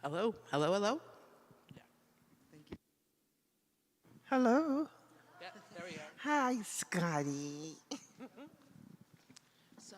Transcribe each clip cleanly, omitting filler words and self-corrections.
Hello, hello, hello. Hello. Yeah, there we go. Hi, Scotty. So,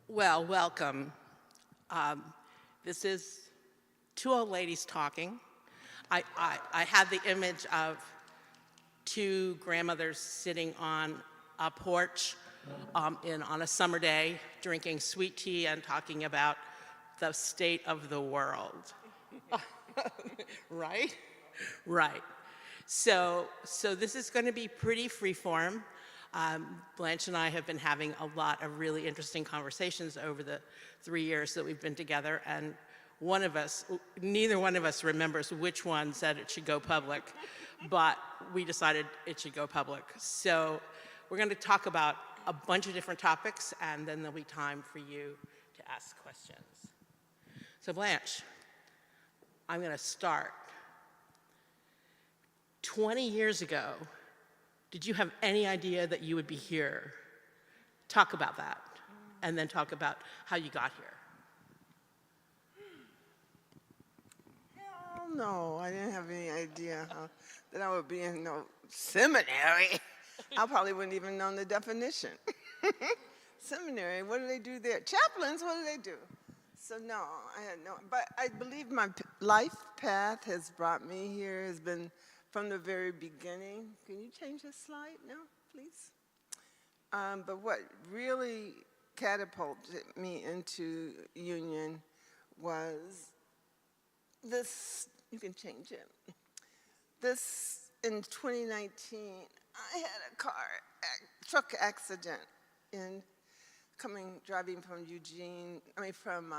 well, welcome. Um, this is two old ladies talking. I had the image of two grandmothers sitting on a porch on a summer day, drinking sweet tea and talking about the state of the world. Right? Right. So this is going to be pretty freeform. Blanche and I have been having a lot of really interesting conversations over the 3 years that we've been together, and neither one of us remembers which one said it should go public, but we decided it should go public. So we're going to talk about a bunch of different topics, and then there'll be time for you to ask questions. So Blanche, I'm going to start. 20 years ago, did you have any idea that you would be here? Talk about that, and then talk about how you got here. Hell no, I didn't have any idea that I would be in no seminary. I probably wouldn't even know the definition. Seminary, what do they do there? Chaplains, what do they do? So no, I had no, but I believe my life path has brought me here, has been from the very beginning. Can you change the slide now, please? But what really catapulted me into Union was this, you can change it. This, in 2019, I had a truck accident driving from from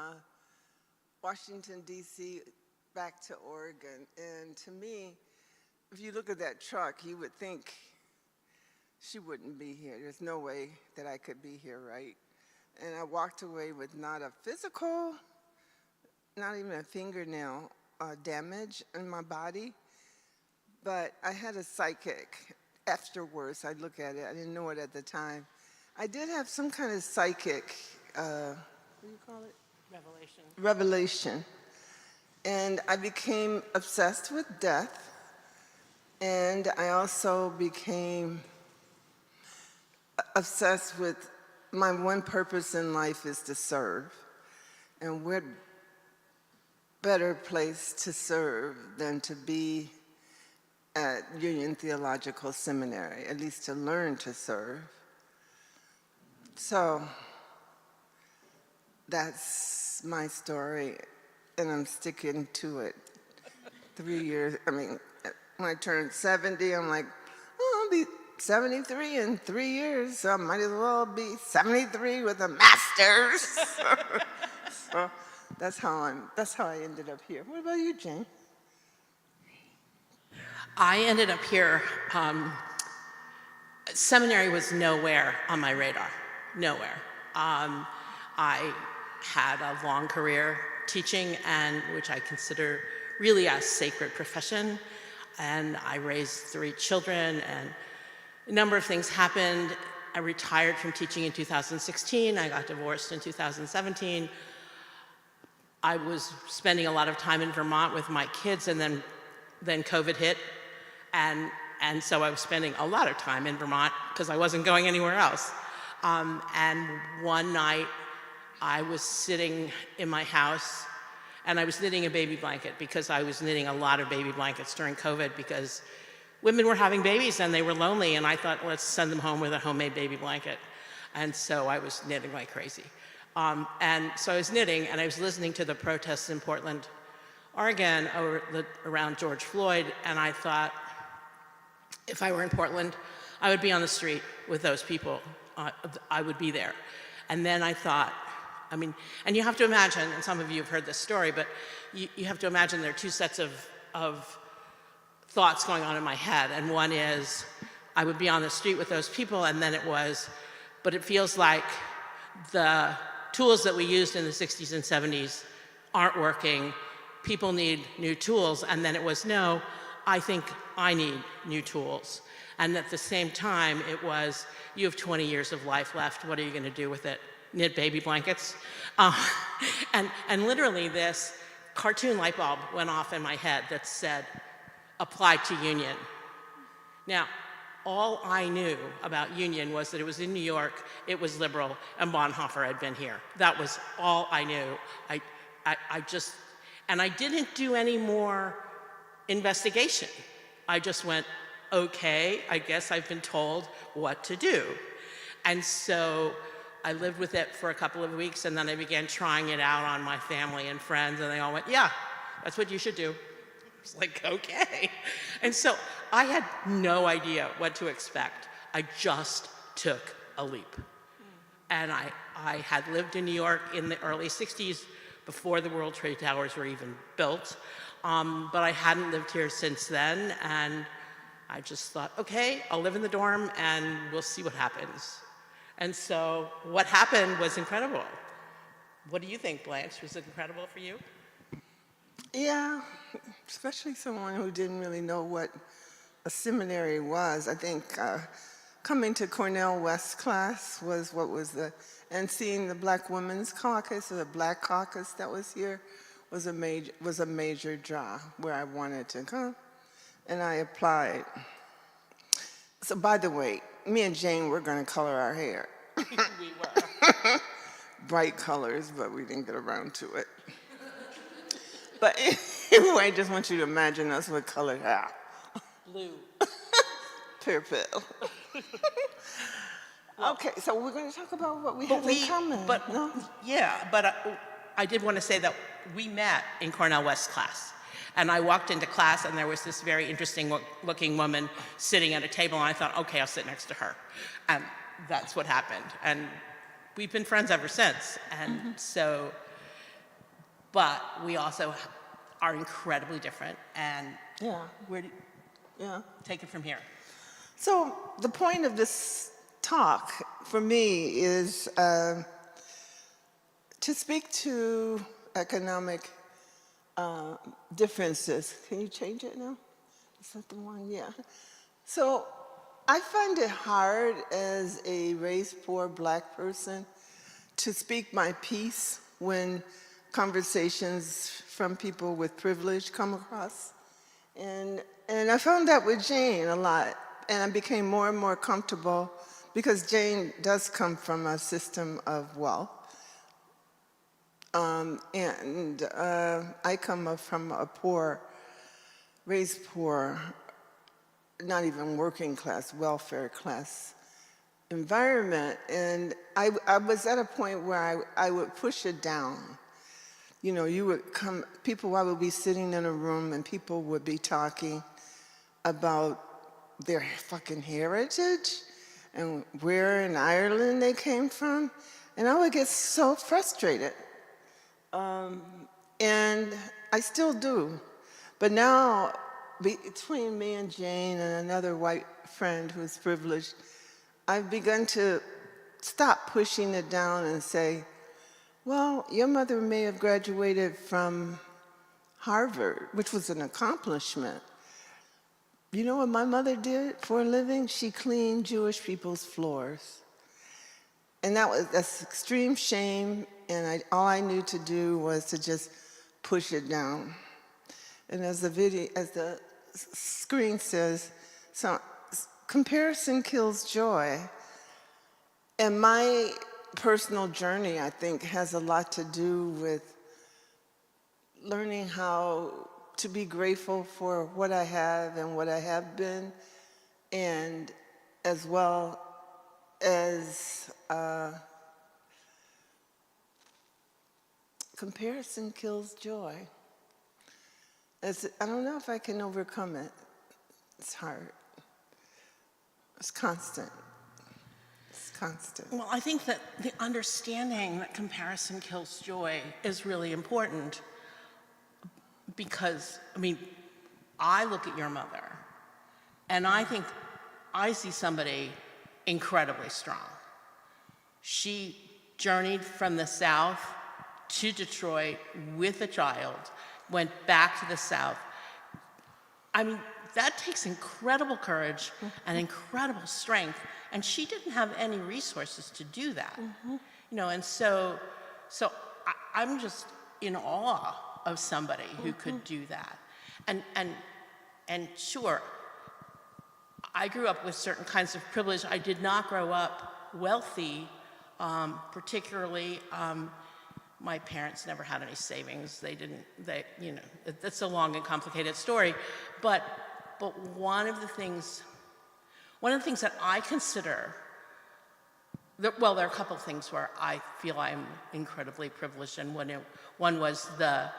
Washington, D.C. back to Oregon. And to me, if you look at that truck, you would think she wouldn't be here. There's no way that I could be here, right? And I walked away with not a physical, not even a fingernail damage in my body, but I had a psychic. Afterwards, I look at it, I didn't know it at the time. I did have some kind of psychic, what do you call it? Revelation. And I became obsessed with death. And I also became obsessed with my one purpose in life is to serve. And what better place to serve than to be at Union Theological Seminary, at least to learn to serve. So that's my story, and I'm sticking to it. 3 years, I mean, when I turned 70, I'm like, oh, I'll be 73 in 3 years, so I might as well be 73 with a master's. So that's how I ended up here. What about you, Jane? I ended up here. Seminary was nowhere on my radar, nowhere. I had a long career teaching, and which I consider really a sacred profession. And I raised 3 children, and a number of things happened. I retired from teaching in 2016. I got divorced in 2017. I was spending a lot of time in Vermont with my kids, and then COVID hit. And so I was spending a lot of time in Vermont because I wasn't going anywhere else. And one night I was sitting in my house and I was knitting a baby blanket because I was knitting a lot of baby blankets during COVID because women were having babies and they were lonely, and I thought, let's send them home with a homemade baby blanket. And so I was knitting like crazy. And so I was knitting and I was listening to the protests in Portland, Oregon around George Floyd, and I thought, if I were in Portland, I would be on the street with those people. I would be there. And then I thought, I mean, and you have to imagine, and some of you have heard this story, but you have to imagine there are 2 sets of thoughts going on in my head. And one is, I would be on the street with those people, and then it was, but it feels like the tools that we used in the 60s and 70s aren't working. People need new tools. And then it was, no, I think I need new tools. And at the same time, it was, you have 20 years of life left. What are you going to do with it? Knit baby blankets? And literally this cartoon light bulb went off in my head that said, apply to union. Now, all I knew about union was that it was in New York, it was liberal, and Bonhoeffer had been here. That was all I knew. And I didn't do any more investigation. I just went, okay, I guess I've been told what to do. And so I lived with it for a couple of weeks, and then I began trying it out on my family and friends, and they all went, yeah, that's what you should do. I was like, okay. And so I had no idea what to expect. I just took a leap. And I had lived in New York in the early 60s, before the World Trade Towers were even built. But I hadn't lived here since then, and I just thought, okay, I'll live in the dorm and we'll see what happens. And so what happened was incredible. What do you think, Blanche? Was it incredible for you? Yeah, especially someone who didn't really know what a seminary was. I think coming to Cornell West class was and seeing the Black Women's Caucus, or the Black Caucus that was here, was a major draw where I wanted to come, and I applied. So by the way, me and Jane were going to color our hair. We were. Bright colors, but we didn't get around to it. But anyway, I just want you to imagine us with colored hair. Blue. Purple. Okay, so we're going to talk about what we have in common. No? Yeah, but I did want to say that we met in Cornell West class. And I walked into class, and there was this very interesting looking woman sitting at a table, and I thought, okay, I'll sit next to her. And that's what happened. And we've been friends ever since. And so, but we also are incredibly different. And take it from here. So the point of this talk for me is to speak to economic differences. Can you change it now? Is that the one? Yeah. So I find it hard as a raised poor Black person to speak my piece when conversations from people with privilege come across. And I found that with Jane a lot. And I became more and more comfortable because Jane does come from a system of wealth. And I come from a poor, raised poor, not even working class, welfare class environment, and I was at a point where I would push it down. You know, you would come, people, I would be sitting in a room and people would be talking about their fucking heritage and where in Ireland they came from, and I would get so frustrated. And I still do. But now, between me and Jane and another white friend who's privileged, I've begun to stop pushing it down and say, well, your mother may have graduated from Harvard, which was an accomplishment. You know what my mother did for a living? She cleaned Jewish people's floors. And that's extreme shame, and all I knew to do was to just push it down. And as the screen says, so comparison kills joy. And my personal journey, I think, has a lot to do with learning how to be grateful for what I have and what I have been, and as well as comparison kills joy. I don't know if I can overcome it. It's hard. It's constant. It's constant. Well, I think that the understanding that comparison kills joy is really important because, I mean, I look at your mother and I think I see somebody incredibly strong. She journeyed from the South to Detroit with a child, went back to the South. I mean, that takes incredible courage and incredible strength, and she didn't have any resources to do that. You know, and so I'm just in awe of somebody who could do that. And sure, I grew up with certain kinds of privilege. I did not grow up wealthy, particularly. My parents never had any savings. You know, it's a long and complicated story. But one of the things that I consider, well, there are a couple of things where I feel I'm incredibly privileged, and one was the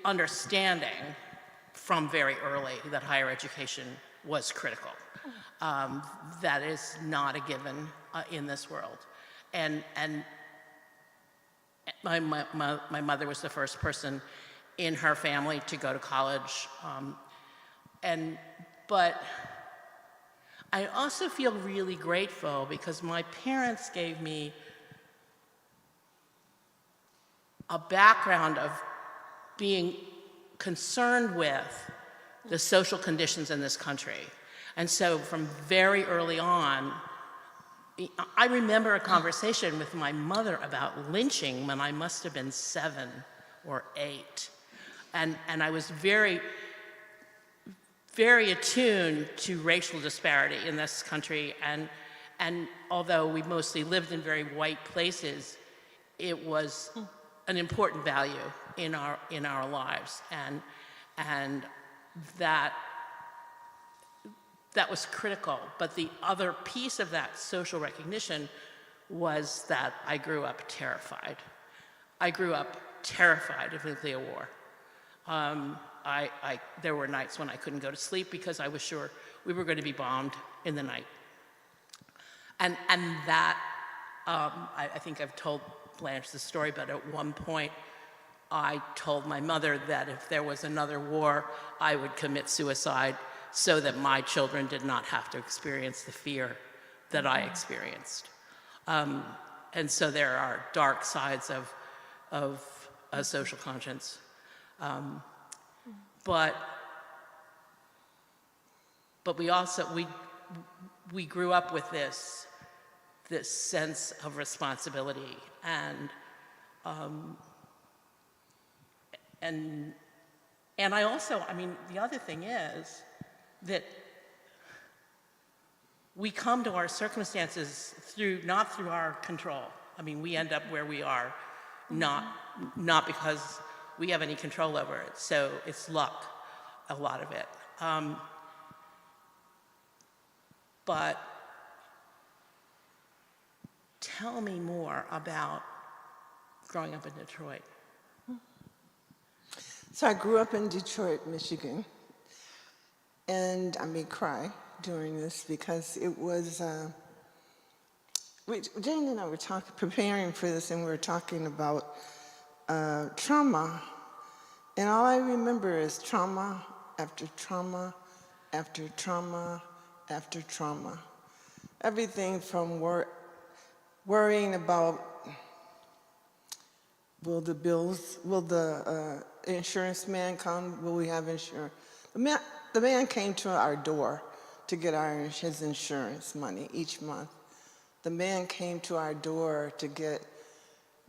understanding from very early that higher education was critical. That is not a given in this world. And my mother was the first person in her family to go to college. But I also feel really grateful because my parents gave me a background of being concerned with the social conditions in this country. And so from very early on, I remember a conversation with my mother about lynching when I must have been 7 or 8. And I was very, very attuned to racial disparity in this country. And although we mostly lived in very white places, it was an important value in our lives. And that was critical. But the other piece of that social recognition was that I grew up terrified. I grew up terrified of nuclear war. There were nights when I couldn't go to sleep because I was sure we were going to be bombed in the night. And that, I think I've told Blanche the story, but at one point I told my mother that if there was another war, I would commit suicide so that my children did not have to experience the fear that I experienced. And so there are dark sides of a social conscience. But we also, we grew up with this sense of responsibility and I also, I mean, the other thing is that we come to our circumstances not through our control. I mean, we end up where we are, not because we have any control over it. So it's luck, a lot of it. But tell me more about growing up in Detroit. So I grew up in Detroit, Michigan, and I may cry during this because it was, Jane and I were preparing for this, and we were talking about trauma, and all I remember is trauma after trauma after trauma after trauma. Everything from worrying about will the insurance man come? Will we have insurance? The man came to our door to get his insurance money each month. The man came to our door to get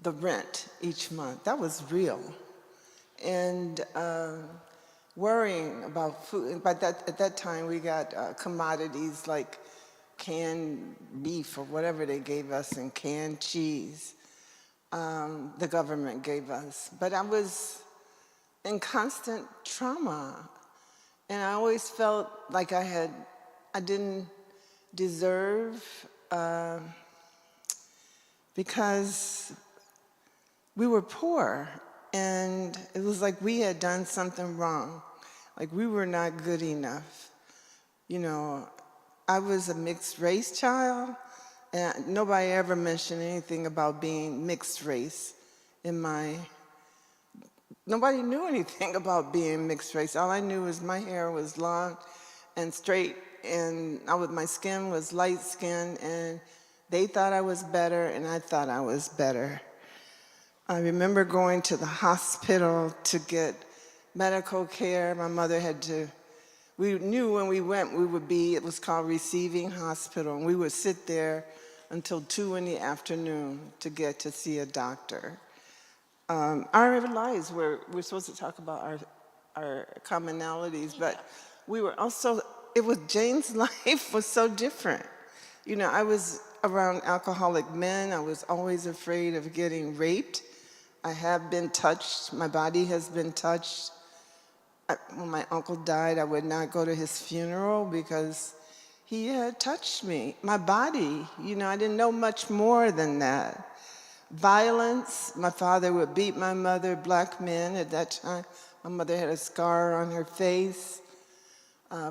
the rent each month. That was real. And worrying about food. But at that time, we got commodities like canned beef or whatever they gave us and canned cheese. The government gave us. But I was in constant trauma. And I always felt like I didn't deserve, because we were poor. And it was like we had done something wrong. Like we were not good enough. You know, I was a mixed race child. And nobody ever mentioned anything about being mixed race nobody knew anything about being mixed race. All I knew was my hair was long and straight, and my skin was light skin, and they thought I was better, and I thought I was better. I remember going to the hospital to get medical care. My mother we knew when we went it was called Receiving Hospital, and we would sit there until 2 in the afternoon to get to see a doctor. Our lives we're supposed to talk about our commonalities, but we were also, Jane's life was so different. You know, I was around alcoholic men. I was always afraid of getting raped. I have been touched. My body has been touched. When my uncle died, I would not go to his funeral because he had touched me. My body, you know, I didn't know much more than that. Violence, my father would beat my mother, black men at that time. My mother had a scar on her face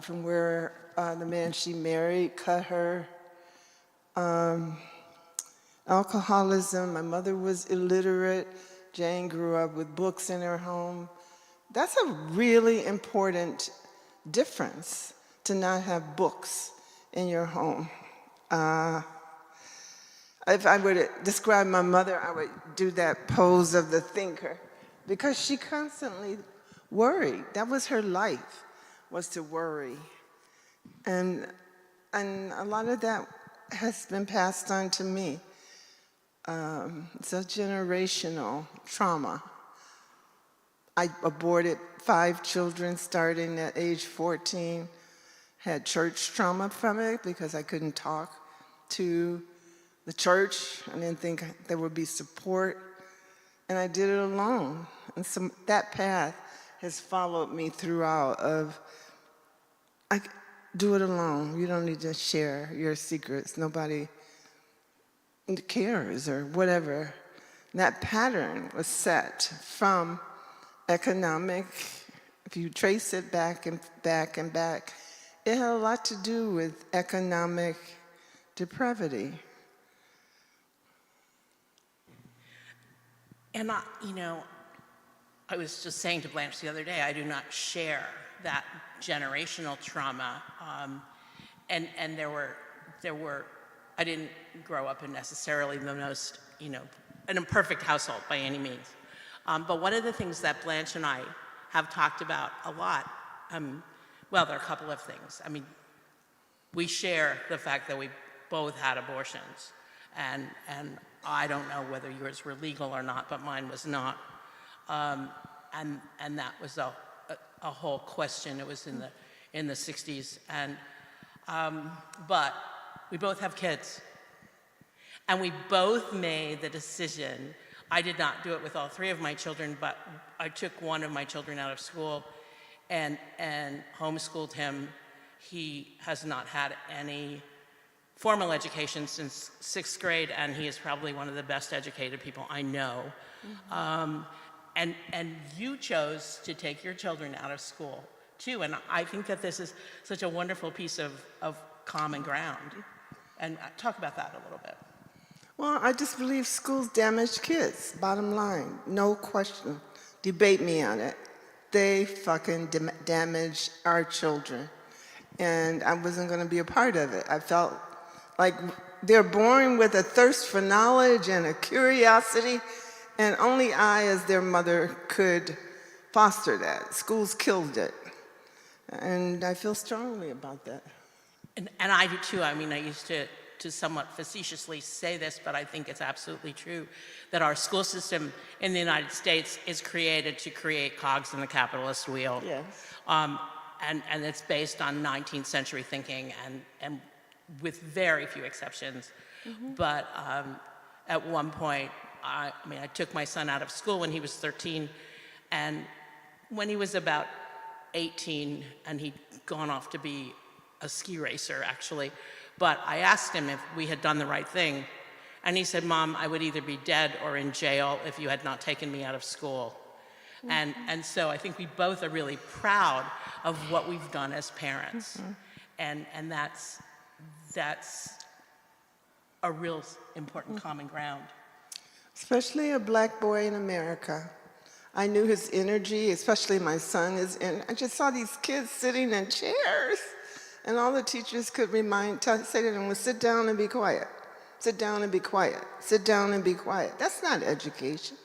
from where the man she married cut her. Alcoholism, my mother was illiterate. Jane grew up with books in her home. That's a really important difference, to not have books in your home. If I were to describe my mother, I would do that pose of the thinker, because she constantly worried. That was her life, was to worry. And a lot of that has been passed on to me. It's a generational trauma. I aborted 5 children starting at age 14, had church trauma from it because I couldn't talk to the church. I didn't think there would be support, and I did it alone. And so that path has followed me throughout I do it alone. You don't need to share your secrets. Nobody cares or whatever. And that pattern was set from economic. If you trace it back and back and back, it had a lot to do with economic depravity. And I was just saying to Blanche the other day, I do not share that generational trauma. And there were, I didn't grow up in necessarily the most, an imperfect household by any means. But one of the things that Blanche and I have talked about a lot, well, there are a couple of things. I mean, we share the fact that we both had abortions, and I don't know whether yours were legal or not, but mine was not. And that was a whole question. It was in the 60s, but we both have kids, and we both made the decision. I did not do it with all 3 of my children, but I took one of my children out of school and homeschooled him. He has not had any formal education since 6th grade, and he is probably one of the best educated people I know. And you chose to take your children out of school too, and I think that this is such a wonderful piece of common ground. And talk about that a little bit. Well, I just believe schools damage kids, bottom line, no question. Debate me on it. They fucking damage our children. And I wasn't going to be a part of it. I felt like they're born with a thirst for knowledge and a curiosity, and only I, as their mother, could foster that. Schools killed it. And I feel strongly about that. And I do too. I mean, I used to somewhat facetiously say this, but I think it's absolutely true, that our school system in the United States is created to create cogs in the capitalist wheel. Yes. And it's based on 19th century thinking, and with very few exceptions. But at one point, I took my son out of school when he was 13, and when he was about 18, and he'd gone off to be a ski racer, actually. But I asked him if we had done the right thing, and he said, "Mom, I would either be dead or in jail if you had not taken me out of school." And so I think we both are really proud of what we've done as parents. And that's a real important common ground. Especially a black boy in America. I knew his energy, especially my son. I just saw these kids sitting in chairs, and all the teachers could say to them, well, sit down and be quiet. Sit down and be quiet. Sit down and be quiet. That's not education.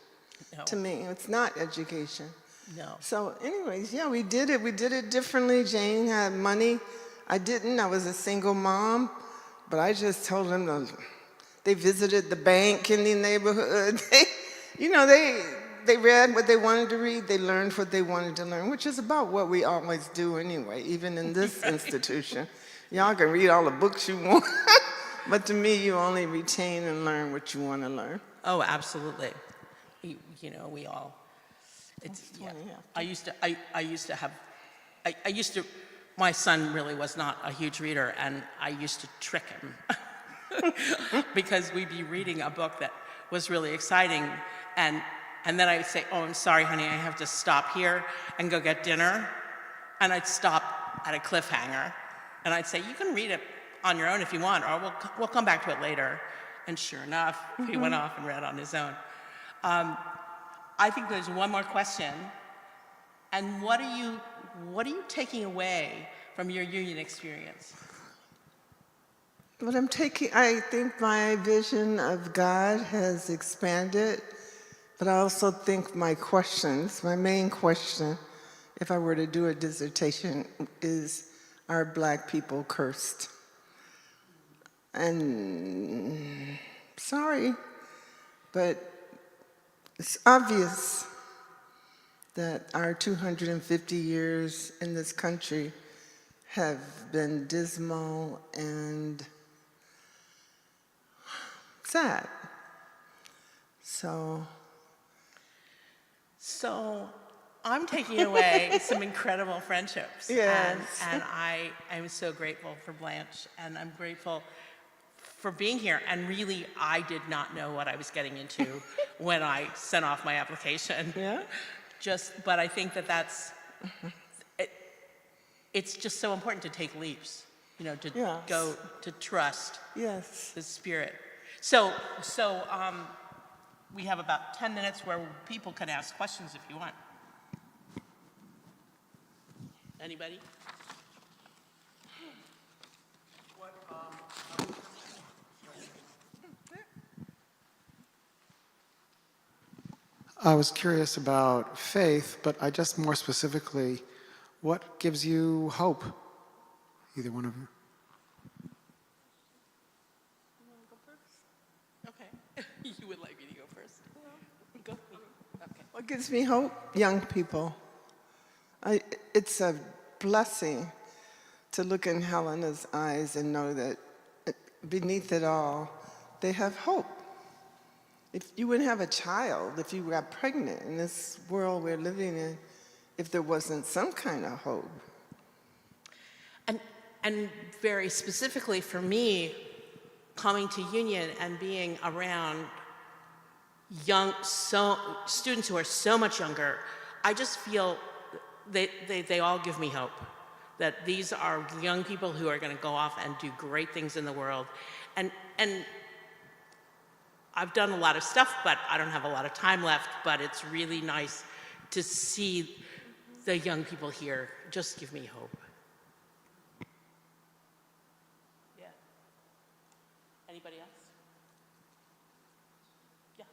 No. To me, it's not education. No. So anyways, yeah, we did it. We did it differently. Jane had money. I didn't. I was a single mom. But I just told them, they visited the bank in the neighborhood. They read what they wanted to read. They learned what they wanted to learn, which is about what we always do anyway, even in this institution. Y'all can read all the books you want, but to me, you only retain and learn what you want to learn. Oh, absolutely. We all. It's yeah. My son really was not a huge reader, and I used to trick him because we'd be reading a book that was really exciting, and then I'd say, "Oh, I'm sorry, honey, I have to stop here and go get dinner," and I'd stop at a cliffhanger, and I'd say, "You can read it on your own if you want, or we'll come back to it later." And sure enough, he went off and read on his own. I think there's one more question. And what are you taking away from your union experience? I think my vision of God has expanded, but I also think my main question, if I were to do a dissertation, is, are black people cursed? And sorry, but it's obvious that our 250 years in this country have been dismal and sad. So I'm taking away some incredible friendships. Yes. And I am so grateful for Blanche, and I'm grateful for being here. And really, I did not know what I was getting into when I sent off my application. Yeah. But I think it's just so important to take leaps, to Yes. go, to trust Yes. the spirit. So we have about 10 minutes where people can ask questions if you want. Anybody? I was curious about faith, but I just more specifically, what gives you hope? Either one of you. Okay. You would like me to go first? Go. Okay. What gives me hope? Young people. It's a blessing to look in Helena's eyes and know that beneath it all, they have hope. If you wouldn't have a child, if you got pregnant in this world we're living in, if there wasn't some kind of hope. And very specifically for me, coming to Union and being around students who are so much younger, I just feel they all give me hope that these are young people who are going to go off and do great things in the world. And I've done a lot of stuff, but I don't have a lot of time left, but it's really nice to see the young people here just give me hope. Yeah. Anybody else? Yeah.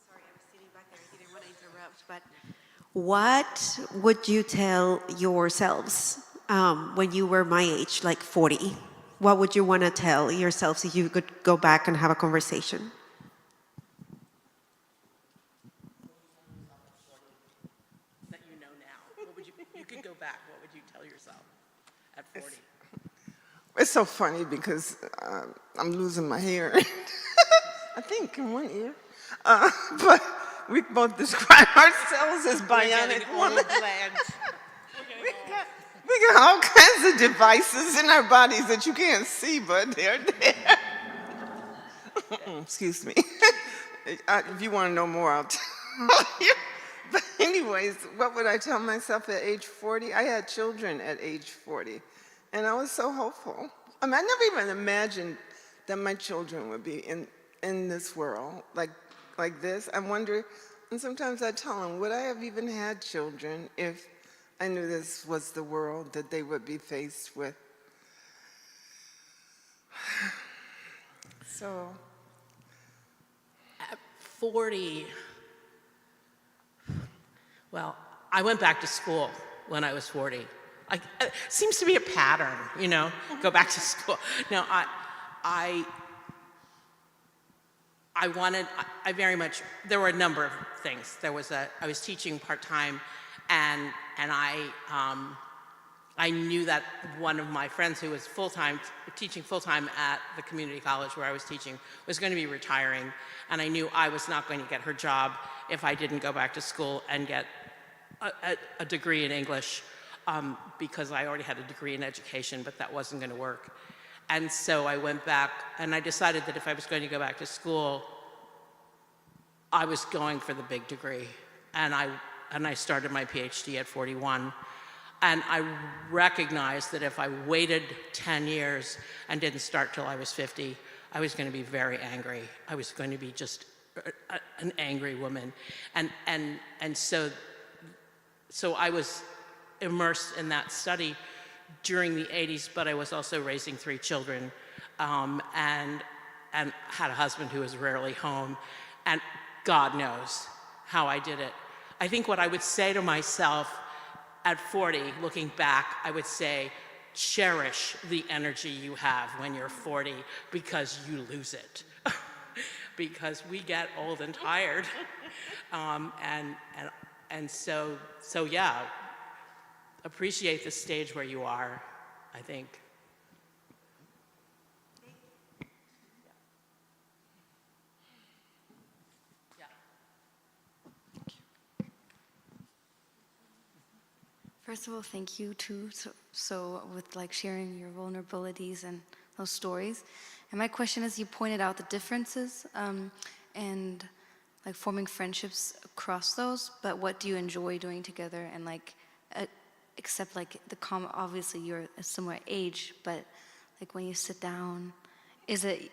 Sorry, I was sitting back there. I didn't want to interrupt, but what would you tell yourselves when you were my age, like 40? What would you want to tell yourselves if you could go back and have a conversation? That you know now. What would you could go back, what would you tell yourself at 40? It's so funny because I'm losing my hair. I think in one ear. But we both describe ourselves as bionic women. We got all kinds of devices in our bodies that you can't see, but they're there. Excuse me. If you want to know more, I'll tell you. But anyways, what would I tell myself at age 40? I had children at age 40, and I was so hopeful. I mean, I never even imagined that my children would be in this world like this. I wonder, and sometimes I tell them, would I have even had children if I knew this was the world that they would be faced with? So, At 40, well, I went back to school when I was 40. It seems to be a pattern, you know, go back to school. No, I very much, there were a number of things. I was teaching part-time, and I knew that one of my friends who was teaching full-time at the community college where I was teaching was going to be retiring, and I knew I was not going to get her job if I didn't go back to school and get a degree in English, because I already had a degree in education, but that wasn't going to work. And so I went back, and I decided that if I was going to go back to school, I was going for the big degree. And I started my PhD at 41. And I recognized that if I waited 10 years and didn't start till I was 50, I was going to be very angry. I was going to be just an angry woman. And so I was immersed in that study during the 80s, but I was also raising 3 children, and had a husband who was rarely home, and God knows how I did it. I think what I would say to myself at 40, looking back, I would say, cherish the energy you have when you're 40, because you lose it. Because we get old and tired. And so yeah, appreciate the stage where you are, I think. Yeah. First of all, thank you too, so with like sharing your vulnerabilities and those stories. And my question is, you pointed out the differences and like forming friendships across those, but what do you enjoy doing together? And like, except like obviously you're a similar age, but like when you sit down, is it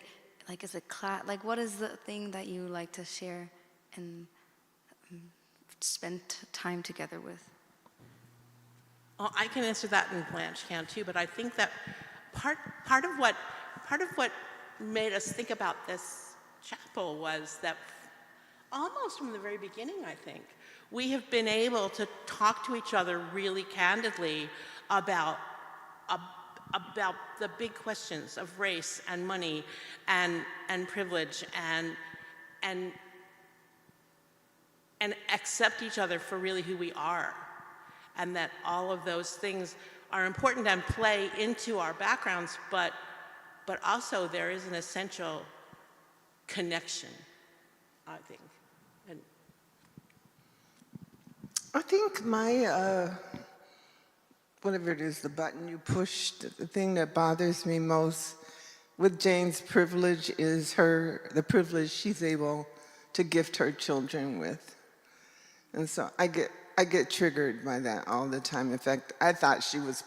class? Like what is the thing that you like to share and spend time together with? Well, I can answer that, and Blanche can too, but I think that part of what made us think about this chapel was that almost from the very beginning, I think, we have been able to talk to each other really candidly about the big questions of race and money and privilege and accept each other for really who we are. And that all of those things are important and play into our backgrounds, but also there is an essential connection, I think. And I think whatever it is, the button you push, the thing that bothers me most with Jane's privilege is the privilege she's able to gift her children with. And so I get triggered by that all the time. In fact, I thought she was,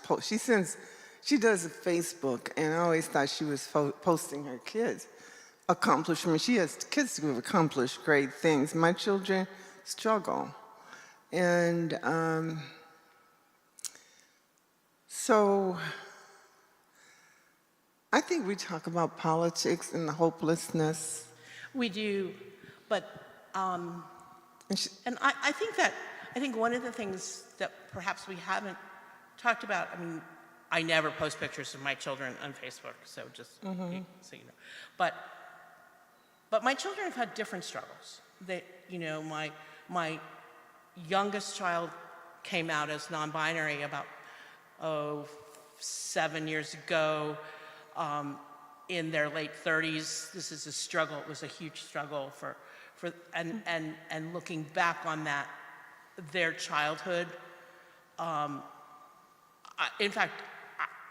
she does a Facebook, and I always thought she was posting her kids' accomplishments. She has kids who have accomplished great things. My children struggle. And so I think we talk about politics and the hopelessness. We do, but, And and I think one of the things that perhaps we haven't talked about, I mean, I never post pictures of my children on Facebook, so just so you know. But my children have had different struggles. They, you know, my youngest child came out as non-binary about 7 years ago. In their late 30s, this is a struggle. It was a huge struggle and looking back on that, their childhood. In fact,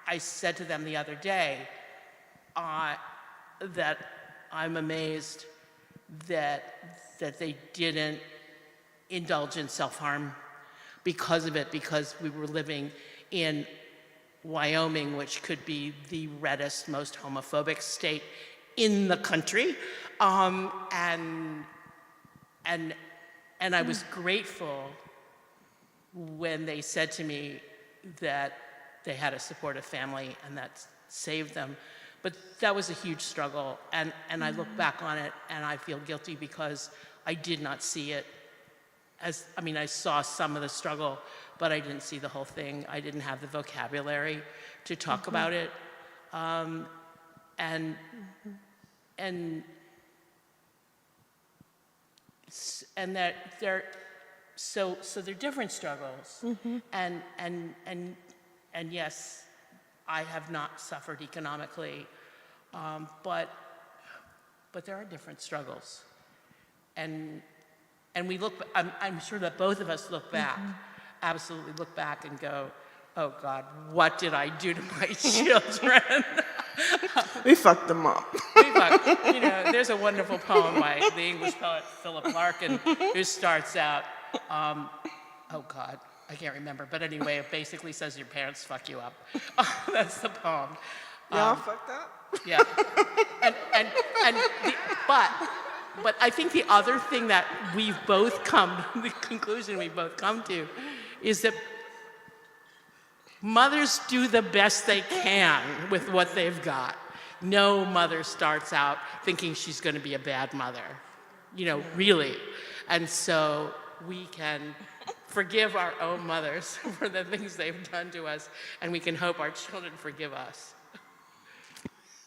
I said to them the other day that I'm amazed that they didn't indulge in self-harm because of it, because we were living in Wyoming, which could be the reddest, most homophobic state in the country, and I was grateful when they said to me that they had a supportive family and that saved them. But that was a huge struggle, and I look back on it and I feel guilty because I did not see it as, I mean, I saw some of the struggle, but I didn't see the whole thing. I didn't have the vocabulary to talk about it. And that they're, so they're different struggles. And yes, I have not suffered economically, but there are different struggles. And we look, I'm sure that both of us look back, absolutely look back and go, oh God, what did I do to my children? we fucked them up. You know, there's a wonderful poem by the English poet Philip Larkin who starts out, oh God, I can't remember, but anyway, it basically says your parents fuck you up. That's the poem. Y'all fucked up? Yeah. But I think the other thing that we've both the conclusion we've both come to is that mothers do the best they can with what they've got. No mother starts out thinking she's going to be a bad mother, you know, really. And so we can forgive our own mothers for the things they've done to us, and we can hope our children forgive us.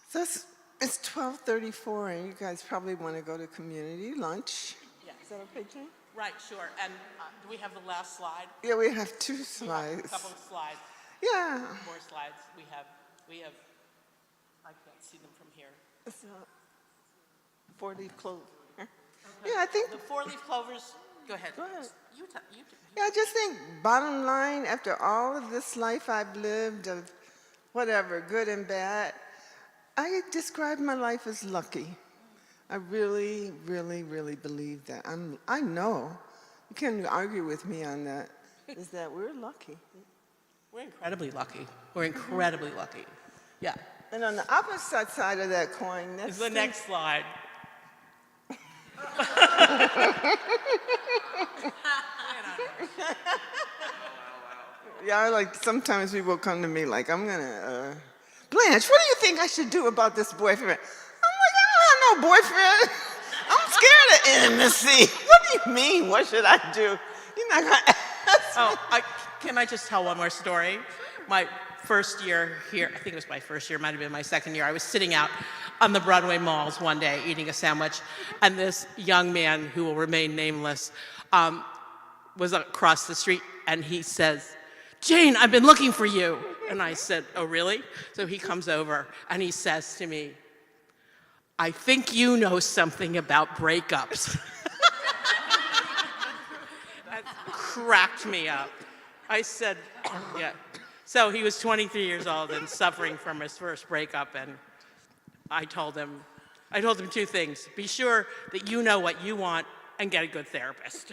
So it's 12:34, and you guys probably want to go to community lunch. Yeah. Is that okay, Jane? Right, sure. And do we have the last slide? Yeah, we have 2 We have slides. a couple of slides, Yeah. 4 slides. We have, I can't see them from here. It's a 4-leaf clover. Yeah, I think, The 4-leaf clovers, go ahead. Go ahead. You yeah, I just think bottom line, after all of this life I've lived of whatever, good and bad, I describe my life as lucky. I really, really, really believe that. I know, you can't argue with me on that, is that we're lucky. We're incredibly lucky. We're incredibly lucky. Yeah. And on the opposite side of that coin, This is the next slide. Yeah, like sometimes people come to me like, I'm gonna, Blanche, what do you think I should do about this boyfriend? I'm like, I don't have no boyfriend. I'm scared of intimacy. What do you mean? What should I do? You're not gonna ask. Oh, can I just tell one more story? My first year here, I think it was my first year, might have been my second year, I was sitting out on the Broadway malls one day eating a sandwich, and this young man, who will remain nameless, was across the street, and he says, Jane, I've been looking for you. And I said, oh, really? So he comes over, and he says to me, I think you know something about breakups. That cracked me up. I said, yeah. So he was 23 years old and suffering from his first breakup, and I told him two things. Be sure that you know what you want and get a good therapist.